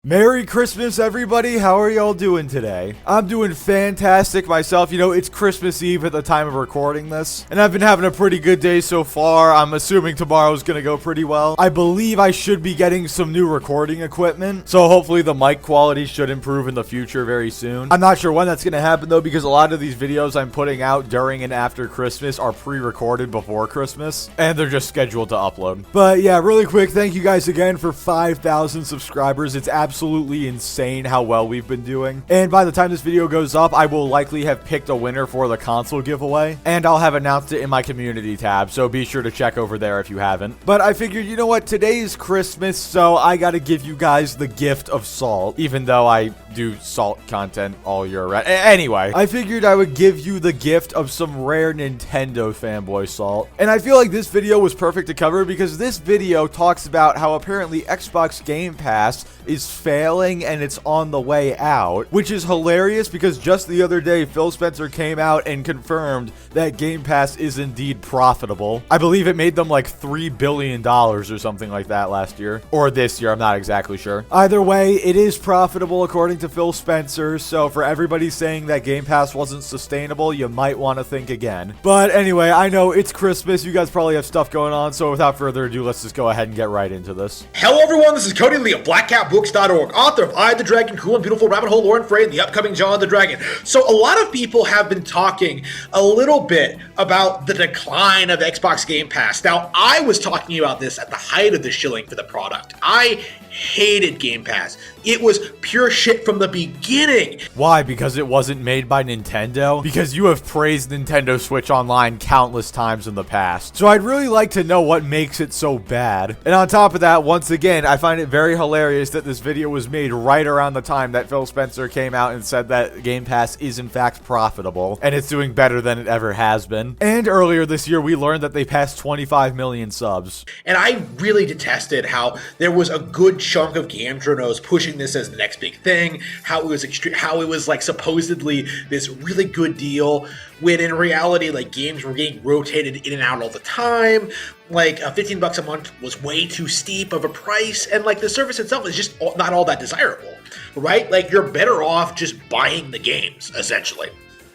Merry Christmas, everybody. How are y'all doing today? I'm doing fantastic myself. You know, it's Christmas Eve at the time of recording this, and I've been having a pretty good day so far. I'm assuming tomorrow's gonna go pretty well. I believe I should be getting some new recording equipment, so hopefully the mic quality should improve in the future very soon. I'm not sure when that's gonna happen, though, because a lot of these videos I'm putting out during and after Christmas are pre-recorded before Christmas, and they're just scheduled to upload. But yeah, really quick, thank you guys again for 5,000 subscribers. It's absolutely insane how well we've been doing. And by the time this video goes up, I will likely have picked a winner for the console giveaway, and I'll have announced it in my community tab, so be sure to check over there if you haven't. But I figured, you know what, today's Christmas, so I gotta give you guys the gift of salt, even though I do salt content all year round. Anyway, I figured I would give you the gift of some rare Nintendo fanboy salt. And I feel like this video was perfect to cover because this video talks about how apparently Xbox Game Pass is failing and it's on the way out, which is hilarious because just the other day Phil Spencer came out and confirmed that Game Pass is indeed profitable. I believe it made them like $3 billion or something like that last year, or this year, I'm not exactly sure. Either way, it is profitable according to Phil Spencer, so for everybody saying that Game Pass wasn't sustainable, you might want to think again. But anyway, I know it's Christmas, you guys probably have stuff going on, so without further ado, let's just go ahead and get right into this. Hello everyone, this is Cody Lee of BlackCatBooks.org, author of I, the Dragon, Cool and Beautiful Rabbit Hole Lore and Fray, and the upcoming Jaw of the Dragon. So a lot of people have been talking a little bit about the decline of Xbox Game Pass. Now, I was talking about this at the height of the shilling for the product. I hated Game Pass. It was pure shit from the beginning. Why? Because it wasn't made by Nintendo? Because you have praised Nintendo Switch Online countless times in the past. So I'd really like to know what makes it so bad. And on top of that, once again, I find it very hilarious that this video was made right around the time that Phil Spencer came out and said that Game Pass is in fact profitable, and it's doing better than it ever has been. And earlier this year, we learned that they passed 25 million subs. And I really detested how there was a good chunk of game journals pushing this as the next big thing, how it was like supposedly this really good deal, when in reality, like, games were getting rotated in and out all the time. Like, $15 a month was way too steep of a price, and like the service itself is just not all that desirable, right? Like, you're better off just buying the games, essentially.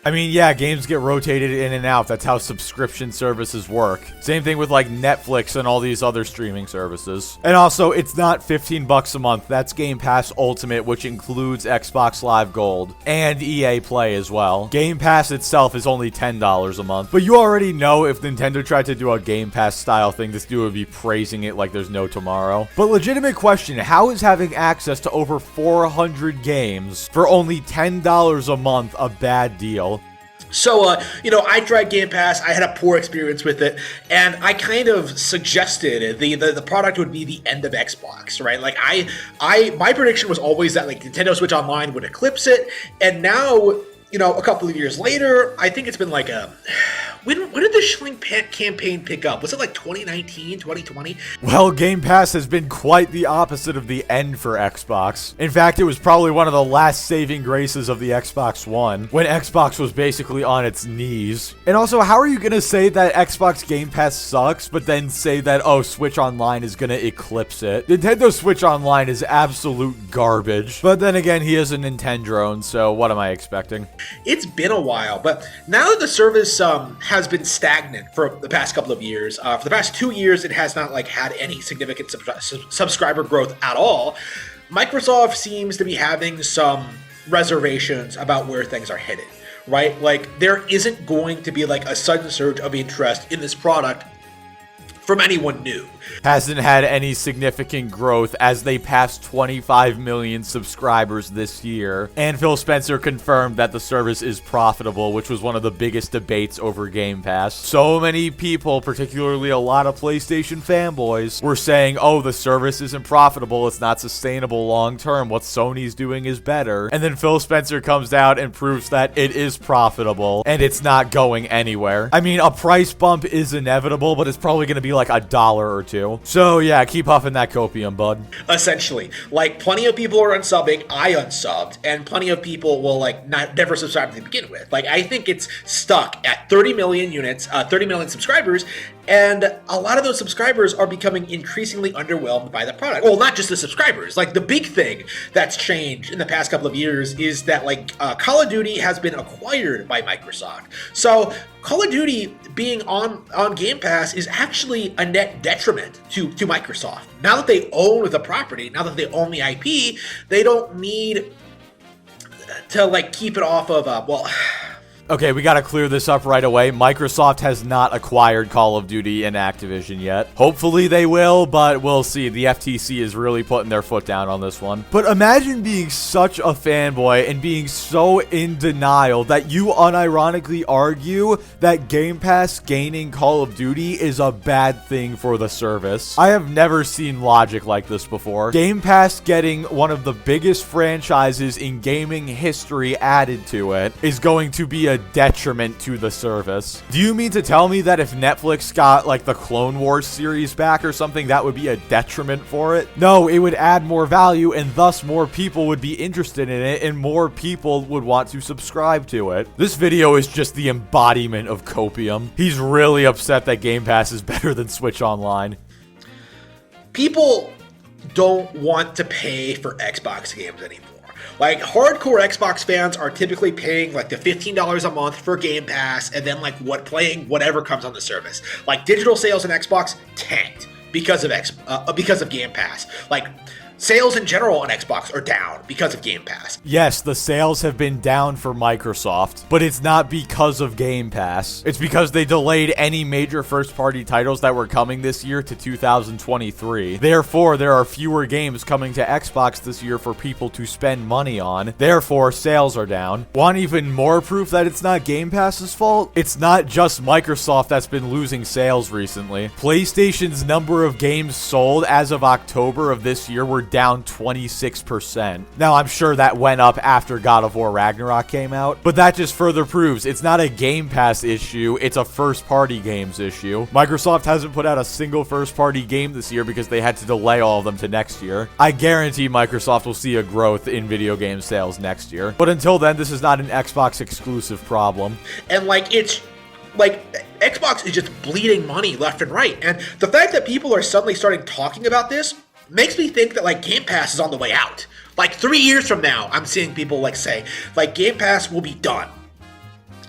I mean, yeah, games get rotated in and out. That's how subscription services work. Same thing with like Netflix and all these other streaming services. And also, it's not $15 a month. That's Game Pass Ultimate, which includes Xbox Live Gold and EA Play as well. Game Pass itself is only $10 a month. But you already know if Nintendo tried to do a Game Pass style thing, this dude would be praising it like there's no tomorrow. But legitimate question, how is having access to over 400 games for only $10 a month a bad deal? So, you know, I tried Game Pass. I had a poor experience with it, and I kind of suggested the product would be the end of Xbox, right? Like, my prediction was always that like Nintendo Switch Online would eclipse it, and now, you know, a couple of years later, I think it's been like a... When did the shilling campaign pick up? Was it like 2019, 2020? Well, Game Pass has been quite the opposite of the end for Xbox. In fact, it was probably one of the last saving graces of the Xbox One, when Xbox was basically on its knees. And also, how are you gonna say that Xbox Game Pass sucks, but then say that, oh, Switch Online is gonna eclipse it? Nintendo Switch Online is absolute garbage. But then again, he is a Nintendrone, so what am I expecting? It's been a while, but now that the service has been stagnant for the past couple of years. For the past 2 years, it has not like had any significant subscriber growth at all. Microsoft seems to be having some reservations about where things are headed, right? Like, there isn't going to be like a sudden surge of interest in this product from anyone new. Hasn't had any significant growth as they passed 25 million subscribers this year. And Phil Spencer confirmed that the service is profitable, which was one of the biggest debates over Game Pass. So many people, particularly a lot of PlayStation fanboys, were saying, oh, the service isn't profitable, it's not sustainable long term, what Sony's doing is better. And then Phil Spencer comes out and proves that it is profitable, and it's not going anywhere. I mean, a price bump is inevitable, but it's probably going to be like $1 or $2. So yeah, keep huffing that copium, bud. Essentially, like, plenty of people are unsubbing. I unsubbed, and plenty of people will like never subscribe to begin with. Like, I think it's stuck at 30 million units, 30 million subscribers, And a lot of those subscribers are becoming increasingly underwhelmed by the product. Well, not just the subscribers. Like, the big thing that's changed in the past couple of years is that, like, Call of Duty has been acquired by Microsoft. So Call of Duty being on Game Pass is actually a net detriment to Microsoft. Now that they own the property, now that they own the IP, they don't need to, like, keep it off of, Okay, we gotta clear this up right away. Microsoft has not acquired Call of Duty and Activision yet. Hopefully they will, but we'll see. The FTC is really putting their foot down on this one. But imagine being such a fanboy and being so in denial that you unironically argue that Game Pass gaining Call of Duty is a bad thing for the service. I have never seen logic like this before. Game Pass getting one of the biggest franchises in gaming history added to it is going to be a detriment to the service. Do you mean to tell me that if Netflix got like the Clone Wars series back or something, that would be a detriment for it? No, it would add more value and thus more people would be interested in it and more people would want to subscribe to it. This video is just the embodiment of copium. He's really upset that Game Pass is better than Switch Online. People don't want to pay for Xbox games anymore. Like, hardcore Xbox fans are typically paying like the $15 a month for Game Pass and then like playing whatever comes on the service. Like, digital sales in Xbox tanked because of Game Pass. Like, sales in general on Xbox are down because of Game Pass. Yes, the sales have been down for Microsoft, but it's not because of Game Pass. It's because they delayed any major first-party titles that were coming this year to 2023. Therefore, there are fewer games coming to Xbox this year for people to spend money on. Therefore, sales are down. Want even more proof that it's not Game Pass's fault? It's not just Microsoft that's been losing sales recently. PlayStation's number of games sold as of October of this year were down 26%. Now, I'm sure that went up after God of War Ragnarok came out, but that just further proves it's not a Game Pass issue, it's a first-party games issue. Microsoft hasn't put out a single first-party game this year because they had to delay all of them to next year. I guarantee Microsoft will see a growth in video game sales next year, but until then, this is not an Xbox exclusive problem. And like, it's like, Xbox is just bleeding money left and right, and the fact that people are suddenly starting talking about this makes me think that, like, Game Pass is on the way out. Like, 3 years from now, I'm seeing people, like, say, like, Game Pass will be done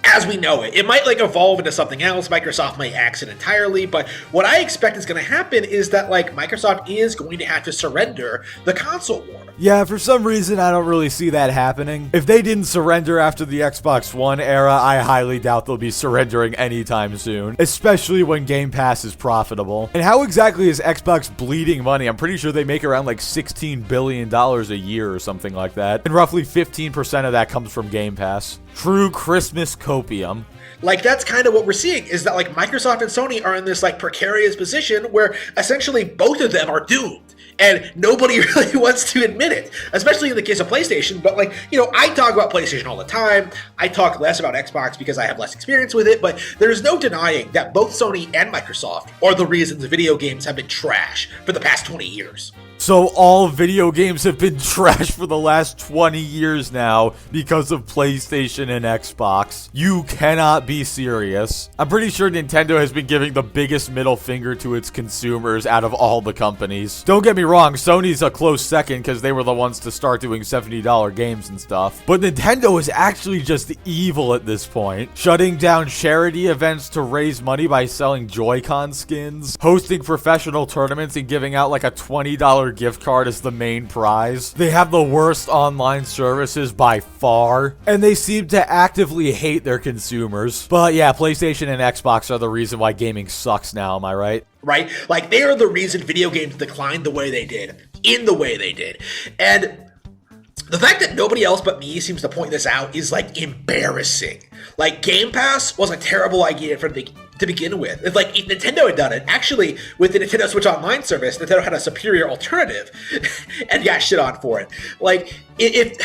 as we know it. It might, like, evolve into something else. Microsoft might axe it entirely, but what I expect is going to happen is that, like, Microsoft is going to have to surrender the console war. Yeah, for some reason, I don't really see that happening. If they didn't surrender after the Xbox One era, I highly doubt they'll be surrendering anytime soon, especially when Game Pass is profitable. And how exactly is Xbox bleeding money? I'm pretty sure they make around like $16 billion a year or something like that, and roughly 15% of that comes from Game Pass. True Christmas copium. Like, that's kind of what we're seeing, is that, like, Microsoft and Sony are in this, like, precarious position where essentially both of them are doomed. And nobody really wants to admit it, especially in the case of PlayStation. But, like, you know, I talk about PlayStation all the time. I talk less about Xbox because I have less experience with it. But there's no denying that both Sony and Microsoft are the reasons video games have been trash for the past 20 years. So all video games have been trash for the last 20 years now because of PlayStation and Xbox. You cannot be serious. I'm pretty sure Nintendo has been giving the biggest middle finger to its consumers out of all the companies. Don't get me wrong, Sony's a close second because they were the ones to start doing $70 games and stuff. But Nintendo is actually just evil at this point. Shutting down charity events to raise money by selling Joy-Con skins, hosting professional tournaments and giving out like a $20 gift card as the main prize. They have the worst online services by far, and they seem to actively hate their consumers. But yeah, PlayStation and Xbox are the reason why gaming sucks now, am I right? Right? Like, they are the reason video games declined the way they did, in the way they did. And the fact that nobody else but me seems to point this out is, like, embarrassing. Like, Game Pass was a terrible idea to begin with. If, like, if Nintendo had done it, actually, with the Nintendo Switch Online service, Nintendo had a superior alternative and got shit on for it. Like, if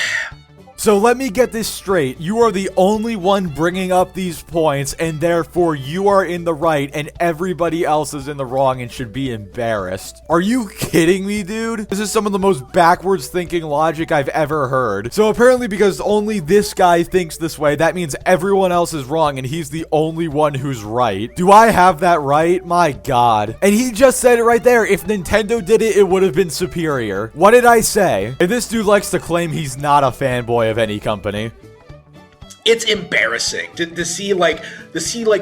So let me get this straight. You are the only one bringing up these points, and therefore you are in the right, and everybody else is in the wrong and should be embarrassed. Are you kidding me, dude? This is some of the most backwards thinking logic I've ever heard. So apparently because only this guy thinks this way, that means everyone else is wrong, and he's the only one who's right. Do I have that right? My God. And he just said it right there. If Nintendo did it, it would have been superior. What did I say? And this dude likes to claim he's not a fanboy of any company. It's embarrassing to see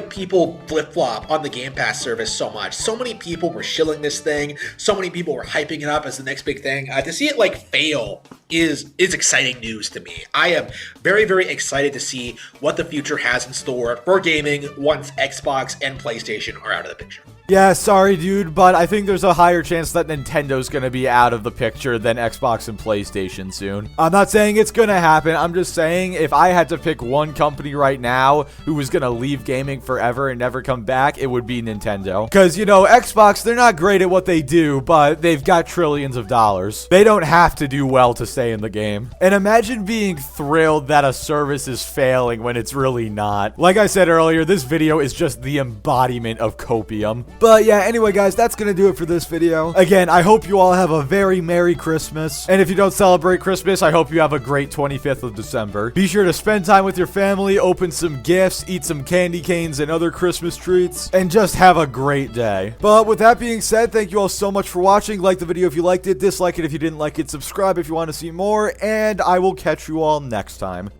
people flip-flop on the Game Pass service so much. So many people were shilling this thing. So many people were hyping it up as the next big thing. To see it fail is exciting news to me. I am very, very excited to see what the future has in store for gaming once Xbox and PlayStation are out of the picture. Yeah, sorry, dude, but I think there's a higher chance that Nintendo's gonna be out of the picture than Xbox and PlayStation soon. I'm not saying it's gonna happen. I'm just saying if I had to pick one company right now who was gonna leave gaming forever and never come back, it would be Nintendo. Because, you know, Xbox, they're not great at what they do, but they've got trillions of dollars. They don't have to do well to stay in the game. And imagine being thrilled that a service is failing when it's really not. Like I said earlier, this video is just the embodiment of copium. But yeah, anyway, guys, that's gonna do it for this video. Again, I hope you all have a very Merry Christmas. And if you don't celebrate Christmas, I hope you have a great 25th of December. Be sure to spend time with your family, open some gifts, eat some candy canes and other Christmas treats, and just have a great day. But with that being said, thank you all so much for watching. Like the video if you liked it, dislike it if you didn't like it, subscribe if you want to see more, and I will catch you all next time.